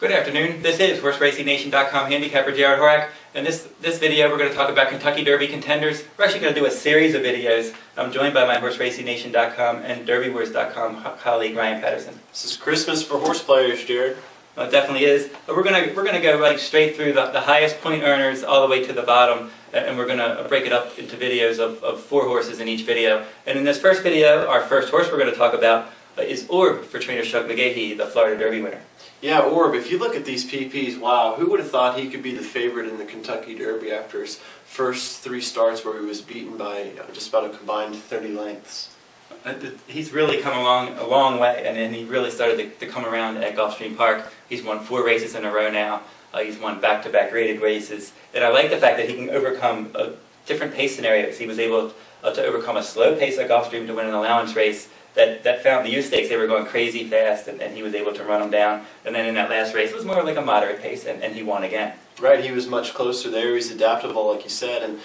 Good afternoon. This is HorseRacingNation.com handicapper Jared Horak. In this video, we're going to talk about Kentucky Derby contenders. We're actually going to do a series of videos. I'm joined by my HorseRacingNation.com and DerbyWars.com colleague Ryan Patterson. This is Christmas for horse players, Jared. It definitely is. We're going to go right straight through the highest point earners all the way to the bottom, and we're going to break it up into videos of 4 horses in each video. And in this first video, our first horse we're going to talk about is ORB for trainer Chuck McGahee, the Florida Derby winner. Yeah, ORB, if you look at these PPs, wow, who would have thought he could be the favorite in the Kentucky Derby after his first 3 starts where he was beaten by just about a combined 30 lengths? He's really come along a long way, and he really started to come around at Gulfstream Park. He's won 4 races in a row now. He's won back-to-back rated races. And I like the fact that he can overcome different pace scenarios. He was able to overcome a slow pace at Gulfstream to win an allowance race that found the U stakes, they were going crazy fast, and he was able to run them down. And then in that last race, it was more like a moderate pace, and he won again. Right, he was much closer there. He's adaptable, like you said, and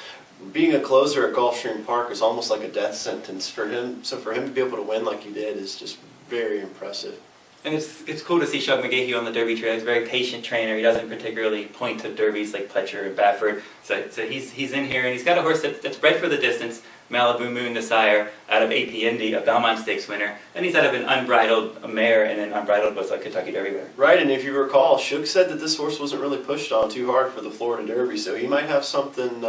being a closer at Gulfstream Park is almost like a death sentence for him. So for him to be able to win like he did is just very impressive. And it's cool to see Chuck McGahee on the Derby trail. He's a very patient trainer. He doesn't particularly point to Derbies like Pletcher and Baffert. So he's in here, and he's got a horse that's bred for the distance, Malibu Moon, the sire, out of AP Indy, a Belmont Stakes winner. And he's out of an unbridled mare, and an unbridled was a Kentucky Derby winner. Right, and if you recall, Shook said that this horse wasn't really pushed on too hard for the Florida Derby, so he might have something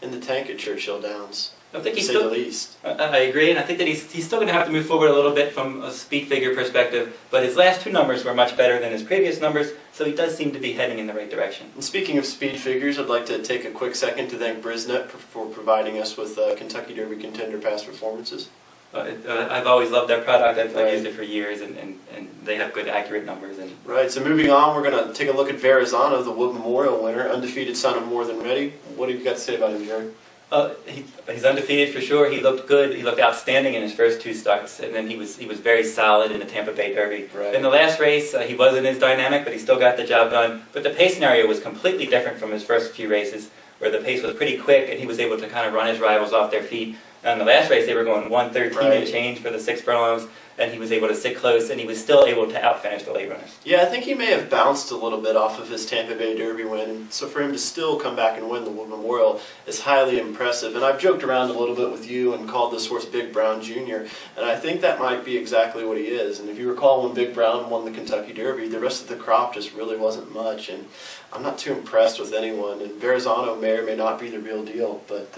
in the tank at Churchill Downs. I think to say the least. I agree, and I think that he's still going to have to move forward a little bit from a speed figure perspective, but his last 2 numbers were much better than his previous numbers, so he does seem to be heading in the right direction. And speaking of speed figures, I'd like to take a quick second to thank Brisnet for providing us with Kentucky Derby contender past performances. I've always loved their product. I've used it for years, and they have good, accurate numbers. Right, so moving on, we're going to take a look at Verrazano, the Wood Memorial winner, undefeated son of More Than Ready. What have you got to say about him, Jared? He's undefeated for sure. He looked good. He looked outstanding in his first 2 starts, and then he was very solid in the Tampa Bay Derby. Right. In the last race, he wasn't as dynamic, but he still got the job done. But the pace scenario was completely different from his first few races, where the pace was pretty quick, and he was able to kind of run his rivals off their feet. And the last race, they were going 1:13 and change for the 6 furlongs, and he was able to sit close, and he was still able to outfinish the late runners. Yeah, I think he may have bounced a little bit off of his Tampa Bay Derby win, so for him to still come back and win the Wood Memorial is highly impressive. And I've joked around a little bit with you and called this horse Big Brown Jr., and I think that might be exactly what he is. And if you recall, when Big Brown won the Kentucky Derby, the rest of the crop just really wasn't much, and I'm not too impressed with anyone. And Verrazano may or may not be the real deal, but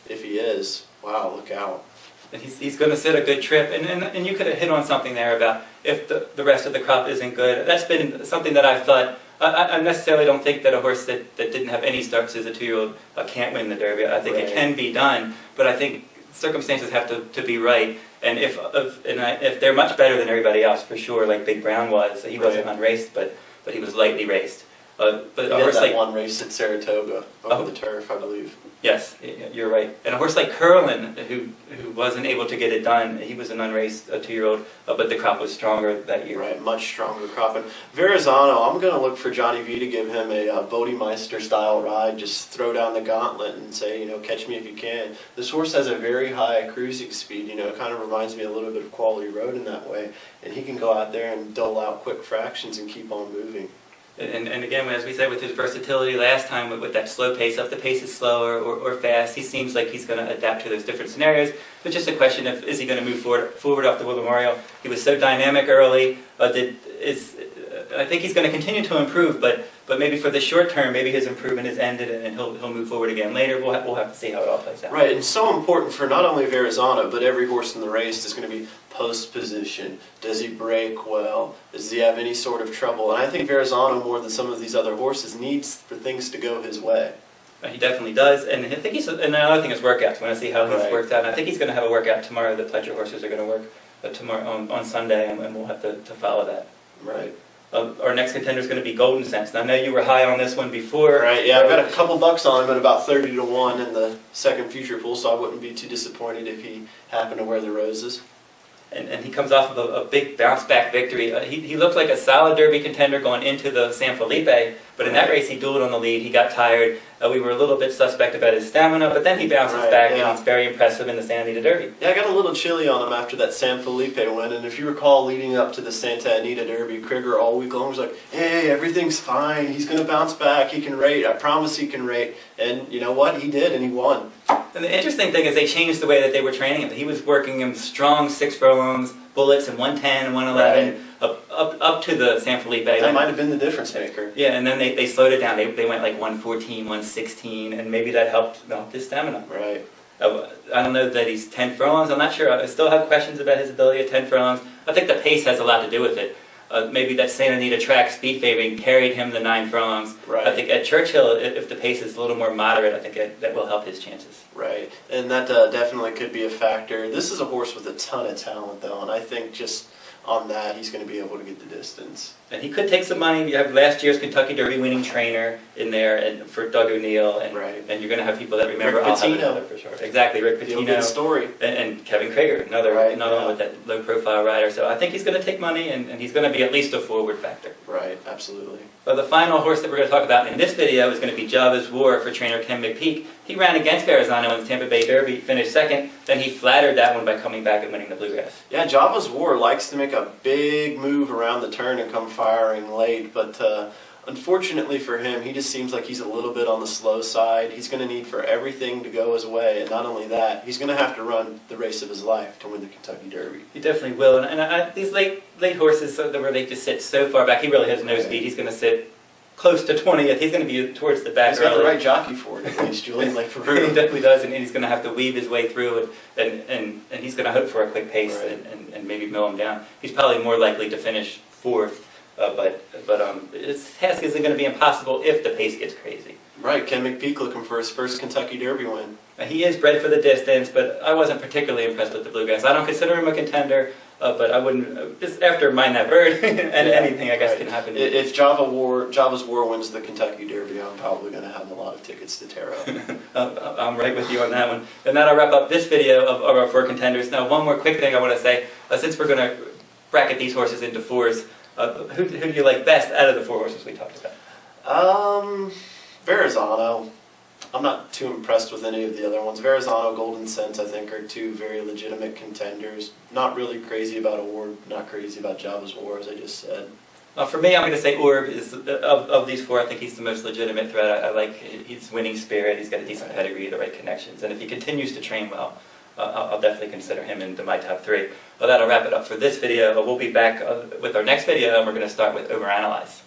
if he is, wow, look out. And he's going to sit a good trip, and you could have hit on something there about if the rest of the crop isn't good. That's been something that I've thought. I necessarily don't think that a horse that didn't have any starts as a 2-year-old can't win the Derby. I think it can be done, but I think circumstances have to be right. And if they're much better than everybody else, for sure, like Big Brown was. He wasn't unraced, but he was lightly raced. But a horse like one race at Saratoga over the turf, I believe. Yes, you're right. And a horse like Curlin, who wasn't able to get it done, he was an unraced 2-year-old, but the crop was stronger that year. Right, much stronger crop. And Verrazano, I'm going to look for Johnny V to give him a Bodemeister-style ride. Just throw down the gauntlet and say, catch me if you can. This horse has a very high cruising speed. It kind of reminds me a little bit of Quality Road in that way. And he can go out there and dole out quick fractions and keep on moving. And again, as we said, with his versatility last time, with that slow pace, if the pace is slower or fast, he seems like he's going to adapt to those different scenarios. It's just a question of, is he going to move forward off the Wood Memorial? He was so dynamic early. I think he's going to continue to improve, but maybe for the short term, maybe his improvement is ended, and he'll move forward again later. We'll have to see how it all plays out. Right, and so important for not only Verrazano, but every horse in the race is going to be post position. Does he break well? Does he have any sort of trouble? And I think Verrazano, more than some of these other horses, needs for things to go his way. He definitely does, and I think and another thing is workouts. We want to see how he's worked out. And I think he's going to have a workout tomorrow. The Pletcher horses are going to work tomorrow on Sunday, and we'll have to follow that. Right. Our next contender is going to be Goldencents. Now, I know you were high on this one before. Right, yeah, I've got a couple bucks on him at about 30 to 1 in the second future pool, so I wouldn't be too disappointed if he happened to wear the roses. And he comes off of a big bounce-back victory. He looked like a solid Derby contender going into the San Felipe, but But in that race, he dueled on the lead. He got tired. We were a little bit suspect about his stamina, but then he bounces back, and he's very impressive in the Santa Anita Derby. Yeah, I got a little chilly on him after that San Felipe win, and if you recall, leading up to the Santa Anita Derby, Krieger all week long was like, hey, everything's fine, he's going to bounce back, he can rate, I promise he can rate, and you know what, he did, and he won. And the interesting thing is they changed the way that they were training him. He was working him strong 6 furlongs, bullets in 110, 111, up to the San Felipe. That might have been the difference maker. Yeah, and then they slowed it down. They went like 114, 116, and maybe that helped his stamina. Right. I don't know that he's 10 furlongs. I'm not sure. I still have questions about his ability at 10 furlongs. I think the pace has a lot to do with it. Maybe that Santa Anita track speed favoring carried him the 9 furlongs. Right. I think at Churchill, if the pace is a little more moderate, I think that will help his chances. Right, and that definitely could be a factor. This is a horse with a ton of talent, though, and I think just on that, he's going to be able to get the distance. And he could take some money. You have last year's Kentucky Derby winning trainer in there, and for Doug O'Neill, and you're going to have people that remember. Rick I'll have Pitino. another for sure. Exactly, Rick Pitino. Good story. And Kevin Krager, another one with that low-profile rider. So I think he's going to take money, and he's going to be at least a forward factor. Right, absolutely. But the final horse that we're going to talk about in this video is going to be Java's War for trainer Ken McPeak. He ran against Verrazano in the Tampa Bay Derby, finished second. Then he flattered that one by coming back and winning the Bluegrass. Yeah, Java's War likes to make a big move around the turn and come firing late, but unfortunately for him, he just seems like he's a little bit on the slow side. He's going to need for everything to go his way, and not only that, he's going to have to run the race of his life to win the Kentucky Derby. He definitely will, and these late horses where they just sit so far back, he really has no speed. He's going to sit close to 20th. He's going to be towards the back. He's got the right jockey for it, at least, Julian, like for real. He definitely does, and he's going to have to weave his way through, and he's going to hope for a quick pace and maybe mill him down. He's probably more likely to finish 4th, but his task isn't going to be impossible if the pace gets crazy. Right, Ken McPeak looking for his first Kentucky Derby win. He is bred for the distance, but I wasn't particularly impressed with the Bluegrass. I don't consider him a contender, but I wouldn't, just after Mind That Bird, and anything I guess can happen. If Java's War wins the Kentucky Derby, I'm probably going to have a lot of tickets to Tarot. I'm right with you on that one. And that'll wrap up this video of our 4 contenders. Now, one more quick thing I want to say, since we're going to bracket these horses into 4s, who do you like best out of the 4 horses we talked about? Verrazano. I'm not too impressed with any of the other ones. Verrazano, Goldencents, I think, are 2 very legitimate contenders. Not really crazy about ORB, not crazy about Java's War, as I just said. For me, I'm going to say ORB is, of these 4, I think he's the most legitimate threat. I like his winning spirit, he's got a decent pedigree, the right connections, and if he continues to train well, I'll definitely consider him into my top 3. Well, that'll wrap it up for this video. We'll be back with our next video, and we're going to start with Overanalyze.